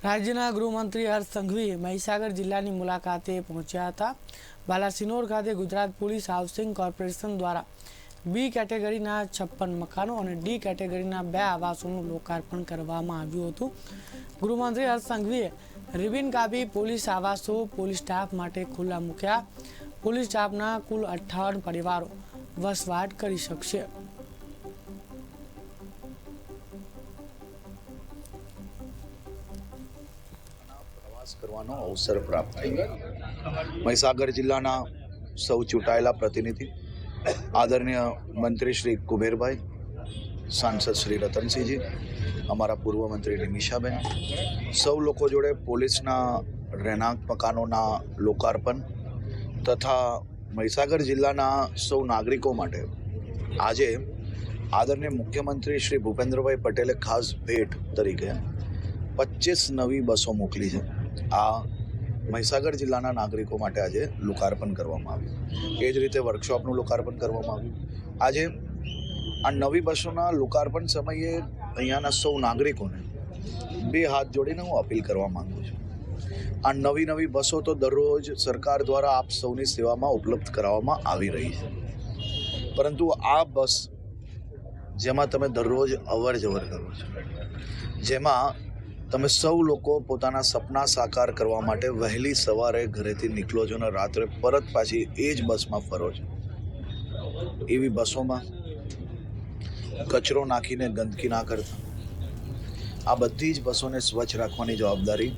રાજ્યના ગૃહમંત્રી હર્ષ સંઘવી મહીસાગર જિલ્લાની મુલાકાતે પહોંચ્યા હતા। બાલાસિનોર ખાતે ગુજરાત પોલીસ હાઉસિંગ કોર્પોરેશન દ્વારા બી કેટેગરીના 56 મકાનો અને ડી કેટેગરીના 2 આવાસોનું લોકાર્પણ કરવામાં આવ્યું હતું। ગૃહમંત્રી હર્ષ સંઘવીએ રિબિન કાપી પોલીસ આવાસો પોલીસ સ્ટાફ માટે ખુલ્લા મૂક્યા। પોલીસ સ્ટાફના કુલ 58 પરિવારો વસવાટ કરી શકશે। કરવાનો અવસર પ્રાપ્ત થયો। મહીસાગર જિલ્લાના સૌ ચૂંટાયેલા પ્રતિનિધિ આદરણીય મંત્રી શ્રી કુબેરભાઈ, સાંસદ શ્રી રતનસિંહજી, અમારા પૂર્વ મંત્રી નિમિષાબેન, સૌ લોકો જોડે પોલીસના રહેણાંક મકાનોના લોકાર્પણ તથા મહીસાગર જિલ્લાના સૌ નાગરિકો માટે આજે આદરણીય મુખ્યમંત્રી શ્રી ભૂપેન્દ્રભાઈ પટેલે ખાસ ભેટ તરીકે 25 નવી બસો મોકલી છે। આ મહીસાગર જિલ્લાના નાગરિકો માટે આજે લોકાર્પણ કરવામાં આવ્યું। એ જ રીતે વર્કશોપનું લોકાર્પણ કરવામાં આવ્યું। આજે આ નવી બસોના લોકાર્પણ સમયે અહીંયાના સૌ નાગરિકોને 2 હાથ જોડીને હું અપીલ કરવા માંગુ છું। આ નવી બસો તો દરરોજ સરકાર દ્વારા આપ સૌની સેવામાં ઉપલબ્ધ કરાવવામાં આવી રહી છે, પરંતુ આ બસ જેમાં તમે દરરોજ અવર જવર કરો છો, જેમાં તમે સૌ લોકો પોતાના સપના સાકાર કરવા માટે વહેલી સવારે ઘરેથી નીકળો છો અને રાત્રે પરત પાછી એ જ બસમાં ફરો છો, એવી બસોમાં કચરો નાખીને ગંદકી ના કરતા આ બધી જ બસોને સ્વચ્છ રાખવાની જવાબદારી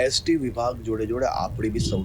એસટી વિભાગ જોડે આપણી બી સૌ